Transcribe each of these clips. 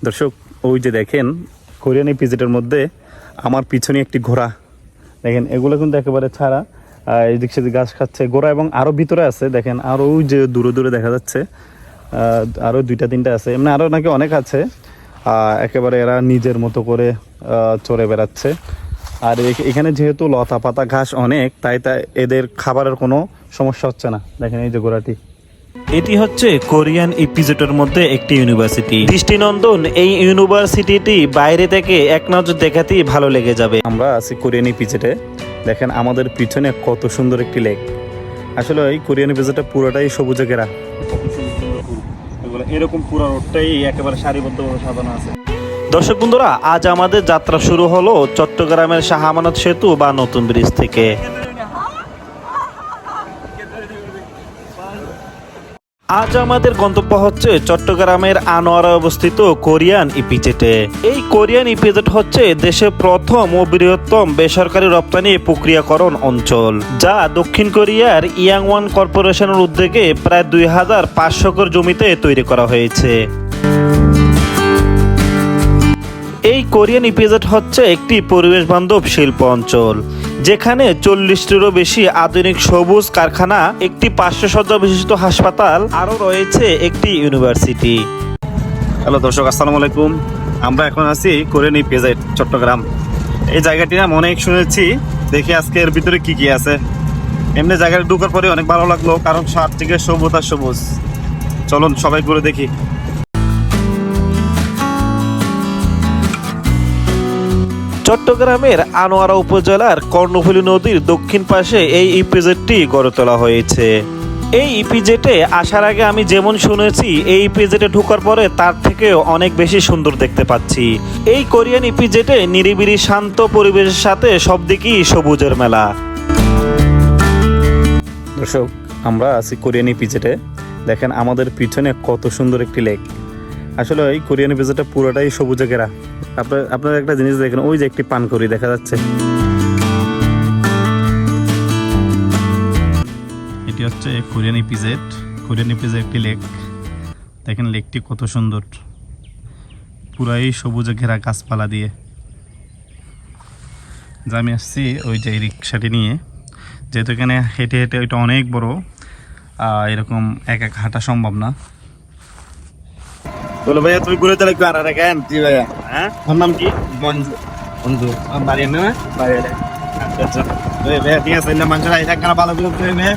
দর্শক, ওই যে দেখেন কোরিয়ান ইপিজেটের মধ্যে আমার পিছনে একটি ঘোড়া দেখেন, এগুলো কিন্তু একেবারে ছাড়া, এদিক সেদিক ঘাস খাচ্ছে ঘোড়া, এবং আরও ভিতরে আছে দেখেন, আরও ওই যে দূরে দূরে দেখা যাচ্ছে আরও দুইটা তিনটা আছে, এমনি আরও নাকি অনেক আছে। একেবারে এরা নিজের মতো করে চড়ে বেড়াচ্ছে। আর এখানে যেহেতু লতা পাতা ঘাস অনেক, তাই এদের খাবারের কোনো সমস্যা হচ্ছে না। দেখেন এই যে ঘোড়াটি, এটি হচ্ছে কোরিয়ান ইপিজেটের মধ্যে একটি ইউনিভার্সিটি। দৃষ্টিনন্দন এই ইউনিভার্সিটিটি বাইরে থেকে এক নজর দেখাতেই ভালো লেগে যাবে। আমরা আছি কোরিয়ান ইপিজেটে। দেখেন আমাদের পিছনে কত সুন্দর একটি লেক। আসলে এই কোরিয়ান ইপিজেটটা পুরোটাই সবুজে ঘেরা, এরকম পুরো রোডটাই একেবারে সারিবদ্ধভাবে সাজানো আছে। দর্শক বন্ধুরা, আজ আমাদের যাত্রা শুরু হলো চট্টগ্রামের শাহ আমানত সেতু বা নতুন ব্রিজ থেকে। আজ আমাদের গন্তব্য হচ্ছে চট্টগ্রামের আনোয়ারায় অবস্থিত কোরিয়ান ইপিজেটে। এই কোরিয়ান ইপিজেট হচ্ছে দেশের প্রথম ও বৃহত্তম বেসরকারি রপ্তানি প্রক্রিয়াকরণ অঞ্চল, যা দক্ষিণ কোরিয়ার ইয়াংওয়ান কর্পোরেশনের উদ্যোগে প্রায় 2500 একর জমিতে তৈরি করা হয়েছে। এই কোরিয়ান ইপিজেট হচ্ছে একটি পরিবেশ বান্ধব শিল্প অঞ্চল, যেখানে 40টিরও বেশি আধুনিক সবুজ কারখানা, একটি 500 শয্যা বিশিষ্ট হাসপাতাল, আরও রয়েছে একটি ইউনিভার্সিটি। হ্যালো দর্শক, আসসালামু আলাইকুম। আমরা এখন আছি কোরিয়ান ইপিজেট চট্টগ্রাম। এই জায়গাটি নাম অনেক শুনেছি, দেখি আজকে এর ভিতরে কি কি আছে। এমনি জায়গাটা ঢোকার পরে অনেক ভালো লাগলো, কারণ চারদিকে সবুজ আর সবুজ। চলুন সবাই ঘুরে দেখি। চট্টগ্রামের আনোয়ারা উপজেলার কর্ণফুলী নদীর দক্ষিণ পাশে এই ইপিজেটটি গড়ে তোলা হয়েছে। এই ইপিজেটে আসার আগে আমি যেমন শুনেছি, এই ইপিজেটে ঢোকার পরে তার থেকেও অনেক বেশি সুন্দর দেখতে পাচ্ছি। এই কোরিয়ান ইপিজেটে নিরিবিলি শান্ত পরিবেশের সাথে সব দিকেই সবুজের মেলা। দর্শক, আমরা আছি কোরিয়ান ইপিজেটে। দেখেন আমাদের পিছনে কত সুন্দর একটি লেক। আসলে এই কোরিয়ান ইপিজেটটা পুরোটাই সবুজে ঘেরা। আপনারা একটা জিনিস দেখেন, ওই যে একটি পানকড়ি দেখা যাচ্ছে, এটি হচ্ছে কোরিয়ান ইপিজেট। কোরিয়ান ইপিজেট একটি লেক। দেখেন লেকটি কত সুন্দর, পুরাই সবুজে ঘেরা গাছপালা দিয়ে। যা আমি আসছি ওই যে রিক্সাটি নিয়ে, যেহেতু এখানে হেঁটে হেঁটে ওইটা অনেক বড়, এরকম এক এক হাঁটা সম্ভব না। বলো ভাইয়া, তুমি ঘুরে চলে একটু আর কেন জি ভাইয়া? হ্যাঁ, ওর নাম কি? বন্ধু। বন্ধু বাড়ি না বাড়ি। আচ্ছা ভাইয়া, ঠিক আছে। মানুষের একখানা ভালো করে মেয়ে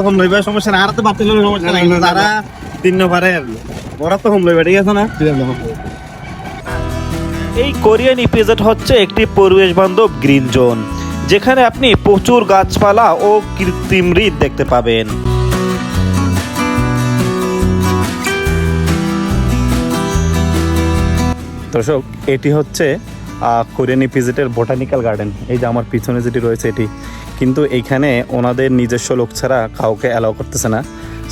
হোম লইবে, সমস্যা না। আর তো বাড়তে সমস্যা নাই, তারা 3 নম্বরের ওরা তো হোম লইবে, ঠিক আছে না? এই কোরিয়ান ইপিজেট হচ্ছে একটি পরিবেশ বান্ধব গ্রিন জোন, যেখানে আপনি প্রচুর গাছপালা ও কৃত্রিম হ্রদ দেখতে পাবেন। দর্শক, এটি হচ্ছে কোরিয়ান ইপিজেটের বোটানিক্যাল গার্ডেন। এই যে আমার পিছনে যেটি রয়েছে এটি, কিন্তু এইখানে ওনাদের নিজস্ব লোক ছাড়া কাউকে অ্যালাউ করতেছে না।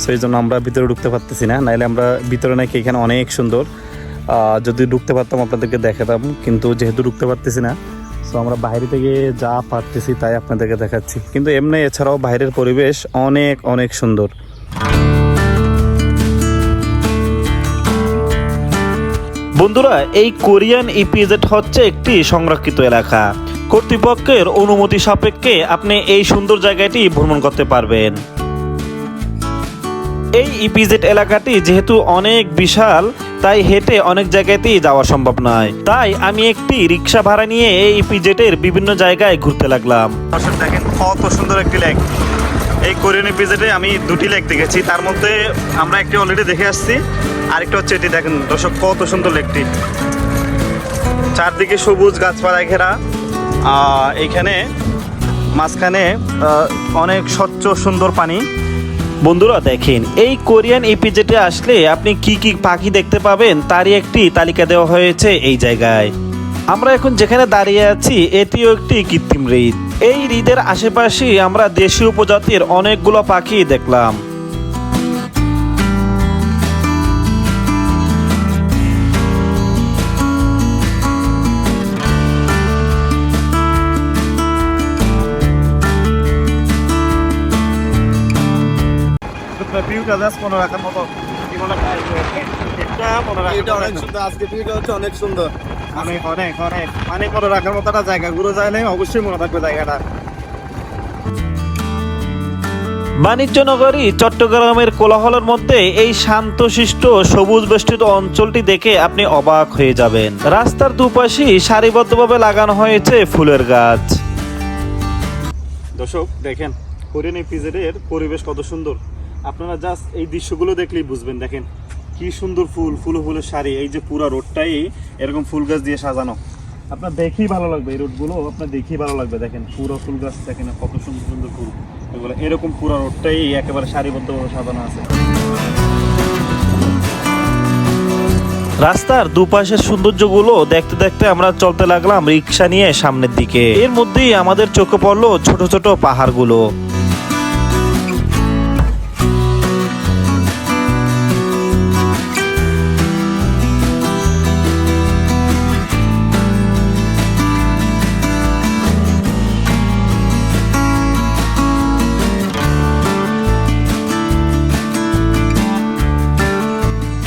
সো এই জন্য আমরা ভিতরে ঢুকতে পারতেছি না। নাইলে আমরা ভিতরে নাকি এখানে অনেক সুন্দর, যদি ঢুকতে পারতাম আপনাদেরকে দেখাতাম, কিন্তু যেহেতু ঢুকতে পারতেছি না, সো আমরা বাইরে থেকে যা পারতেছি তাই আপনাদেরকে দেখাচ্ছি। কিন্তু এমনি এছাড়াও বাইরের পরিবেশ অনেক অনেক সুন্দর। বন্ধুরা, এই কোরিয়ান ইপিজেট হচ্ছে একটি সংরক্ষিত এলাকা। কর্তৃপক্ষের অনুমতি সাপেক্ষে আপনি এই সুন্দর জায়গাটি ভ্রমণ করতে পারবেন। এই ইপিজেট এলাকাটি যেহেতু অনেক বিশাল, তাই হেঁটে অনেক জায়গাতেই যাওয়া সম্ভব নয়। তাই আমি একটি রিক্সা ভাড়া নিয়ে এই ইপিজেটের বিভিন্ন জায়গায় ঘুরতে লাগলাম। দেখেন কত সুন্দর একটি লেক। এই কোরিয়ান ইপিজেটে আমি 2টি লেক দেখেছি, তার মধ্যে আমরা একটি অলরেডি দেখে আসছি, আরেকটা হচ্ছে এটি। দেখেন দর্শক, কত সুন্দর লেকটি, চারদিকে সবুজ গাছপালায় ঘেরা। এইখানে মাঝখানে অনেক স্বচ্ছ সুন্দর পানি। বন্ধুরা দেখেন, এই কোরিয়ান ইপিজেটে আসলে আপনি কি কি পাখি দেখতে পাবেন তারই একটি তালিকা দেওয়া হয়েছে এই জায়গায়। আমরা এখন যেখানে দাঁড়িয়ে আছি এটিও একটি কৃত্রিম হ্রদ। এই হ্রদের আশেপাশে আমরা দেশীয় প্রজাতির অনেকগুলো পাখি দেখলাম। ভিউটা জাস্ট মনে রাখার মতো। এটা মনে রাখার এটা মতো অনেক একটা- সুন্দর, আজকে ভিউটা হচ্ছে অনেক সুন্দর। অনেক অনেক অনেক মানে মনে রাখার মতো একটা জায়গা, ঘুরে যাইলে অবশ্যই মনে থাকবে জায়গাটা। বাণিজ্যনগরী চট্টগ্রামের কোলাহলের মধ্যে এই শান্তশিষ্ট সবুজ বেষ্টিত অঞ্চলটি দেখে আপনি অবাক হয়ে যাবেন। রাস্তার দুপাশেই সারিবদ্ধভাবে লাগানো হয়েছে ফুলের গাছ। দর্শক দেখেন কোরিয়ান ইপিজেডের পরিবেশ কত সুন্দর, আপনারা জাস্ট এই দৃশ্যগুলো দেখলেই বুঝবেন। দেখেন কি সুন্দর ফুল, ফুলের শাড়ি, এই যে পুরো রোডটাই এরকম ফুল গাছ দিয়ে সাজানো। আপনার দেখেই ভালো লাগবে, এই রোডগুলো আপনার দেখেই ভালো লাগবে। দেখেন পুরো ফুল গাছ, দেখেন কত সুন্দর সুন্দর ফুল, এগুলো এরকম পুরো রোডটাই একেবারে সারিবদ্ধভাবে সাজানো আছে। রাস্তার দুপাশের সৌন্দর্যগুলো দেখতে দেখতে আমরা চলতে লাগলাম রিক্সা নিয়ে সামনের দিকে। এর মধ্যেই আমাদের চোখে পড়লো ছোট ছোট পাহাড়গুলো।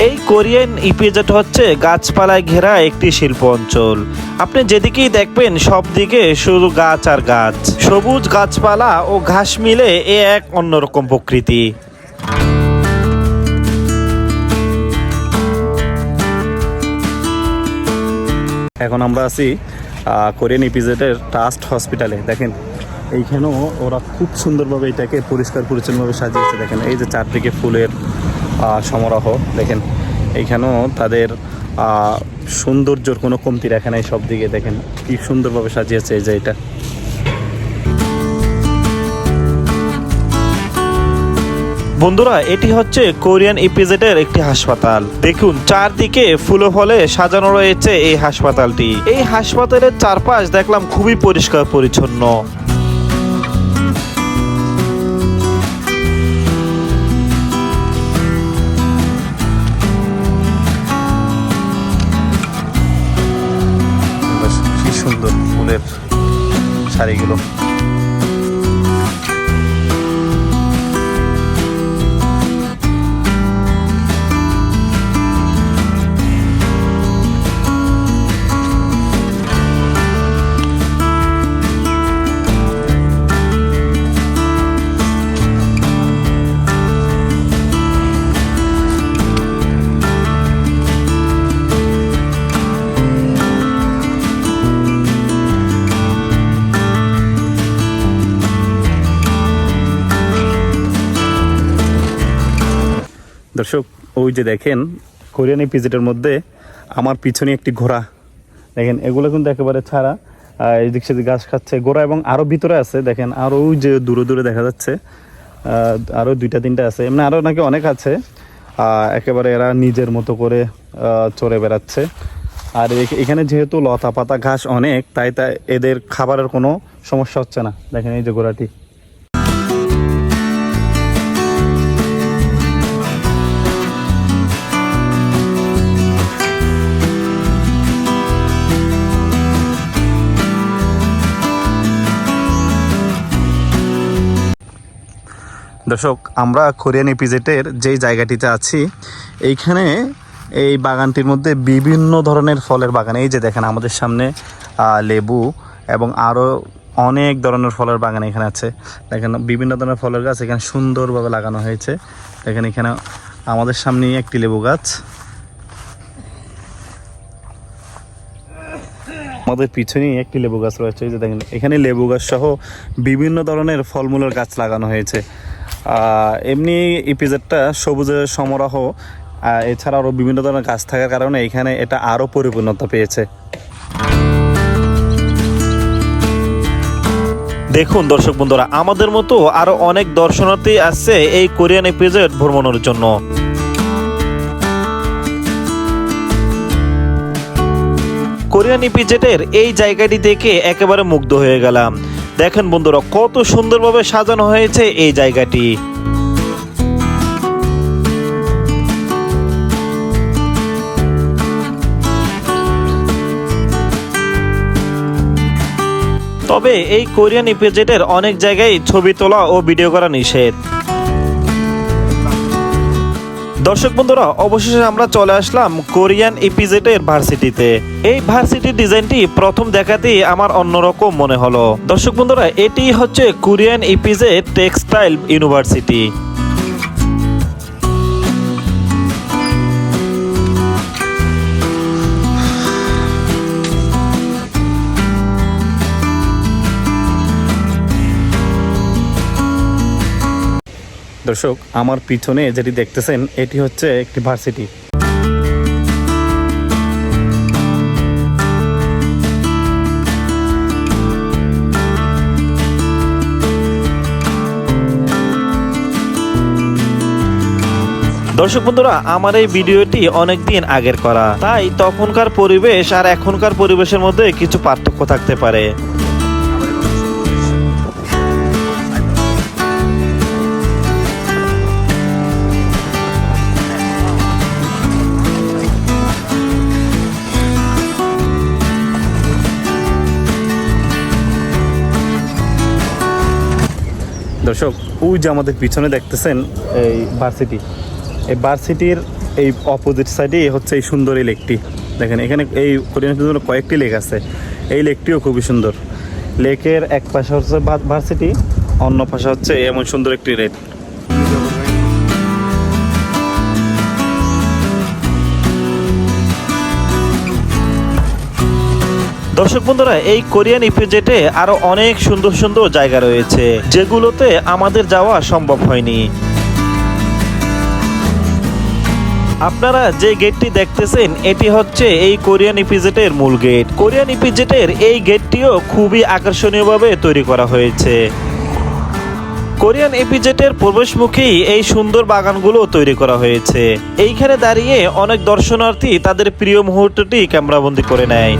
এই কোরিয়ান ইপিজেড হচ্ছে গাছপালায় ঘেরা একটি শিল্প অঞ্চল। আপনি যেদিকেই দেখবেন সব দিকে শুধু গাছ আর গাছ, সবুজ গাছপালা ও ঘাস মিলে এ এক অন্যরকম প্রকৃতি। এখন আমরা আছি কোরিয়ান ইপিজেডের ট্রাস্ট হসপিটালে। দেখেন এইখানেও ওরা খুব সুন্দরভাবে এটাকে পরিষ্কার পরিচ্ছন্নভাবে সাজিয়েছে। দেখেন এই যে চারদিকে ফুলের সমারোহ, দেখেন এইখানেও তাদের সৌন্দর্যর কোনো কমতি রাখে নাই। সব দিকে দেখেন কি সুন্দরভাবে সাজিয়েছে এই যে এটা। বন্ধুরা, এটি হচ্ছে কোরিয়ান ইপিজেডের একটি হাসপাতাল। দেখুন চারদিকে ফুলে ফলে সাজানো রয়েছে এই হাসপাতালটি। এই হাসপাতালের চারপাশ দেখলাম খুবই পরিষ্কার পরিচ্ছন্ন। বেশ কি সুন্দর ফুলের শাড়িগুলো। দর্শক ওই যে দেখেন কোরিয়ান ইপিজেডের মধ্যে আমার পিছনে একটি ঘোড়া, দেখেন এগুলো কিন্তু একেবারে ছাড়া, এই দিক সেদিক ঘাস খাচ্ছে ঘোড়া, এবং আরও ভিতরে আছে। দেখেন আরও ওই যে দূরে দূরে দেখা যাচ্ছে আরও দুইটা তিনটা আছে, এমনি আরও নাকি অনেক আছে। একেবারে এরা নিজের মতো করে চড়ে বেড়াচ্ছে। আর এখানে যেহেতু লতা পাতা ঘাস অনেক, তাই এদের খাবারের কোনো সমস্যা হচ্ছে না। দেখেন এই যে ঘোড়াটি। দর্শক আমরা কোরিয়ান ইপিজেডের যেই জায়গাটিতে আছি, এইখানে এই বাগানটির মধ্যে বিভিন্ন ধরনের ফলের বাগান। এই যে দেখেন আমাদের সামনে লেবু এবং আরও অনেক ধরনের ফলের বাগান এখানে আছে। দেখেন বিভিন্ন ধরনের ফলের গাছ এখানে সুন্দরভাবে লাগানো হয়েছে। দেখেন এখানে আমাদের সামনেই একটি লেবু গাছ, আমাদের পিছনেই একটি লেবু গাছ রয়েছে। এই যে দেখেন এখানে লেবু গাছ সহ বিভিন্ন ধরনের ফলমূলের গাছ লাগানো হয়েছে। এমনি ইপিজেডটা সবুজের সমারোহ, এছাড়া আরও বিভিন্ন ধরনের গাছ থাকার কারণে এখানে এটা আরও পরিপূর্ণতা পেয়েছে। দেখুন দর্শক বন্ধুরা, আমাদের মতো আরো অনেক দর্শনার্থী আসছে এই কোরিয়ান ইপিজেড ভ্রমণের জন্য। কোরিয়ান ইপিজেডের এই জায়গাটি দেখে একেবারে মুগ্ধ হয়ে গেলাম। দেখেন বন্ধুরা কত সুন্দরভাবে সাজানো হয়েছে এই জায়গাটি। তবে এই কোরিয়ান ইপিজেডের অনেক জায়গায় ছবি তোলা ও ভিডিও করা নিষেধ। দর্শক বন্ধুরা, অবশেষে আমরা চলে আসলাম কোরিয়ান ইপিজেটের ভার্সিটিতে। এই ভার্সিটির ডিজাইনটি প্রথম দেখাতেই আমার অন্যরকম মনে হলো। দর্শক বন্ধুরা, এটি হচ্ছে কোরিয়ান ইপিজেট টেক্সটাইল ইউনিভার্সিটি। দর্শক, আমার পিছনে যেটি দেখতেছেন এটি হচ্ছে একটি ভার্সিটি। দর্শক বন্ধুরা, আমার এই ভিডিওটি অনেকদিন আগের করা, তাই তখনকার পরিবেশ আর এখনকার পরিবেশের মধ্যে কিছু পার্থক্য থাকতে পারে। দর্শক, ওই যে আমাদের পিছনে দেখতেছেন এই ভার্সিটি, এই ভার্সিটির এই অপোজিট সাইডে হচ্ছে এই সুন্দর এই লেকটি। দেখেন এখানে এই কোরিয়ান পিছনে কয়েকটি লেক আছে, এই লেকটিও খুবই সুন্দর। লেকের এক পাশে হচ্ছে ভার্সিটি, অন্য পাশে হচ্ছে এমন সুন্দর একটি লেক। দর্শক বন্ধুরা, এই কোরিয়ান ইপিজেটে আরো অনেক সুন্দর সুন্দর জায়গা রয়েছে, যেগুলোতে আমাদের যাওয়া সম্ভব হয়নি। আপনারা যে গেটটি দেখতেছেন এটি হচ্ছে এই কোরিয়ান ইপিজেটের মূল গেট। কোরিয়ান ইপিজেটের এই গেটটিও খুবই আকর্ষণীয়ভাবে তৈরি করা হয়েছে। কোরিয়ান ইপিজেটের প্রবেশমুখেই এই সুন্দর বাগানগুলো তৈরি করা হয়েছে। এইখানে দাঁড়িয়ে অনেক দর্শনার্থী তাদের প্রিয় মুহূর্তটি ক্যামেরাবন্দি করে নেয়।